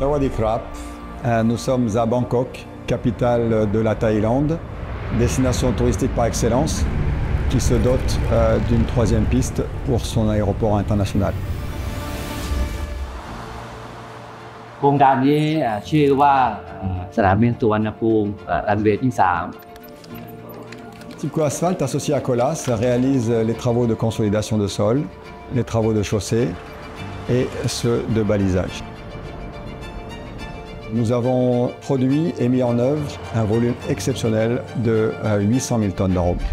Sawadee Krap, nous sommes à Bangkok, capitale de la Thaïlande, destination touristique par excellence, qui se dote d'une troisième piste pour son aéroport international. โครงการนี้ชื่อว่าสนามบินสุวรรณภูมิรันเวย์ที่ 3 Tipco Asphalt, associé à Colas, réalise les travaux de consolidation de sol, les travaux de chaussée et ceux de balisage. Nous avons produit et mis en œuvre un volume exceptionnel de 800 000 tonnes d'enrobés.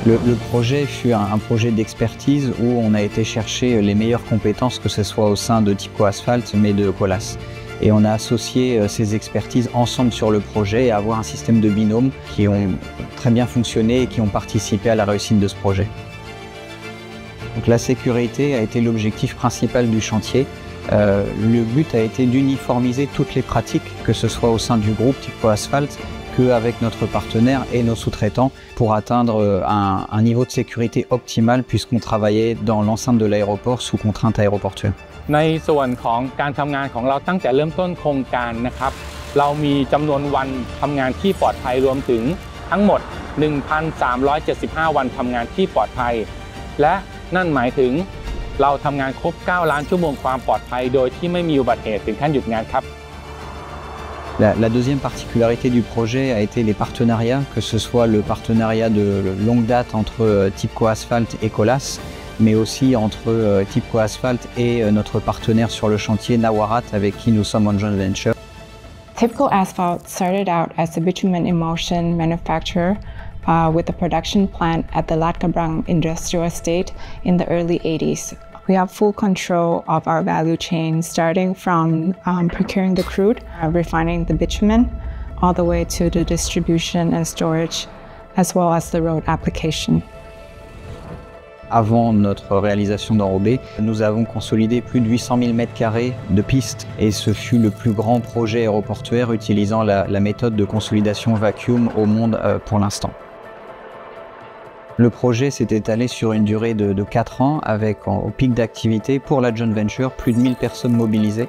Le projet fut un projet d'expertise où on a été chercher les meilleures compétences, que ce soit au sein de Tipco Asphalt, mais de Colas. Et on a associé ces expertises ensemble sur le projet et avoir un système de binôme qui ont très bien fonctionné et qui ont participé à la réussite de ce projet. Donc la sécurité a été l'objectif principal du chantier. Le but a été d'uniformiser toutes les pratiques, que ce soit au sein du groupe Tipco Asphalt, qu'avec notre partenaire et nos sous-traitants pour atteindre un niveau de sécurité optimal puisqu'on travaillait dans l'enceinte de l'aéroport sous contrainte aéroportuaire. ในส่วนของการทำงานของเราตั้งแต่เริ่มต้นโครงการนะครับเรามีจำนวนวันทำงานที่ปลอดภัยรวมถึงทั้งหมด 1,375 วันทำงานที่ปลอดภัยและนั่นหมายถึงเราทำงานครบ 9 ล้านชั่วโมงความปลอดภัยโดยที่ไม่มีอุบัติเหตุถึงขั้นหยุดงานครับ La deuxième particularité du projet a été les partenariats, que ce soit le partenariat de longue date entre Tipco Asphalt et Colas, mais aussi entre Tipco Asphalt et notre partenaire sur le chantier Nawarat avec qui nous sommes en joint venture. Tipco Asphalt started out as a bitumen emulsion manufacturer with a production plant at the Lat Krabang Industrial Estate in the early 80s. We have full control of our value chain, starting from procuring the crude, refining the bitumen, all the way to the distribution and storage, as well as the road application. Avant notre réalisation d'enrobés, nous avons consolidé plus de 800 000 m² de pistes et ce fut le plus grand projet aéroportuaire utilisant la méthode de consolidation vacuum au monde pour l'instant. Le projet s'est étalé sur une durée de 4 ans avec au pic d'activité pour la joint venture plus de 1000 personnes mobilisées.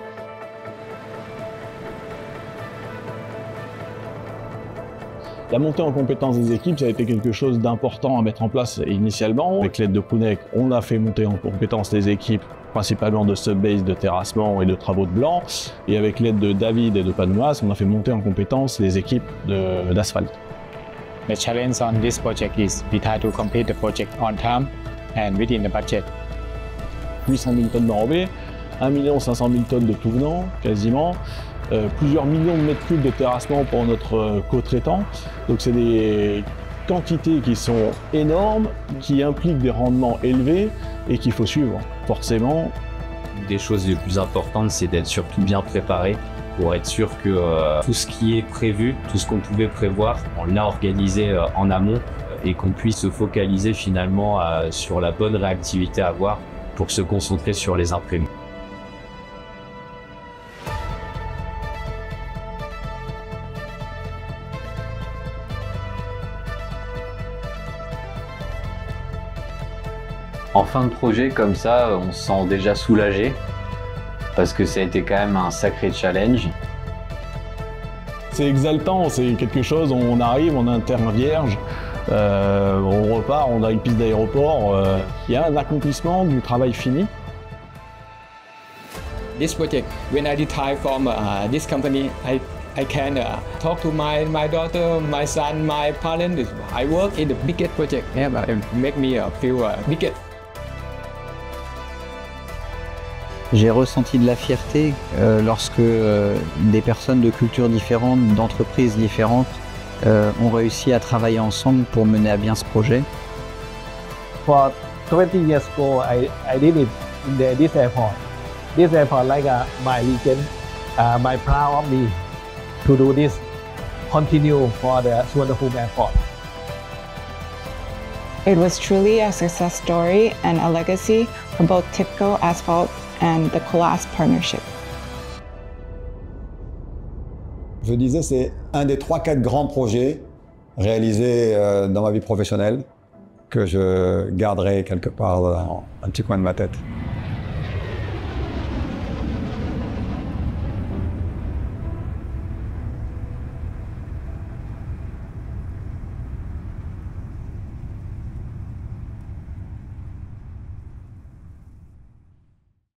La montée en compétence des équipes, ça a été quelque chose d'important à mettre en place initialement. Avec l'aide de Kounek, on a fait monter en compétence les équipes, principalement de subbase, de terrassement et de travaux de blanc. Et avec l'aide de David et de Padmoas, on a fait monter en compétence les équipes d'asphalte. The challenge on this project is we try to complete the project on time and within the budget. 800 000 tonnes d'enrobés, 1 500 000 tonnes de tout venant, quasiment. Plusieurs millions de mètres cubes de terrassement pour notre co-traitant. Donc c'est des quantités qui sont énormes, qui impliquent des rendements élevés et qu'il faut suivre. Forcément. Une des choses les plus importantes, c'est d'être surtout bien préparé pour être sûr que tout ce qui est prévu, tout ce qu'on pouvait prévoir, on l'a organisé en amont et qu'on puisse se focaliser finalement sur la bonne réactivité à avoir pour se concentrer sur les imprévus. En fin de projet comme ça, on se sent déjà soulagé parce que ça a été quand même un sacré challenge. C'est exaltant, c'est quelque chose, on arrive, on a un terrain vierge, on repart, on a une piste d'aéroport, il y a un accomplissement du travail fini. This project, when I retire from this company, I can talk to my daughter, my son, my parents. I work in the biggest project. Yeah, but it make me feel biggest. J'ai ressenti de la fierté lorsque des personnes de cultures différentes, d'entreprises différentes ont réussi à travailler ensemble pour mener à bien ce projet. For 20 years ago, I did it in this airport. This airport like my legend, my proud of me to do this, continue for the Suvarnabhumi Airport. It was truly a success story and a legacy for both Tipco Asphalt and the Colas partnership. Je disais, c'est un des 3-4 grands projets réalisés dans ma vie professionnelle que je garderai quelque part un petit coin de ma tête.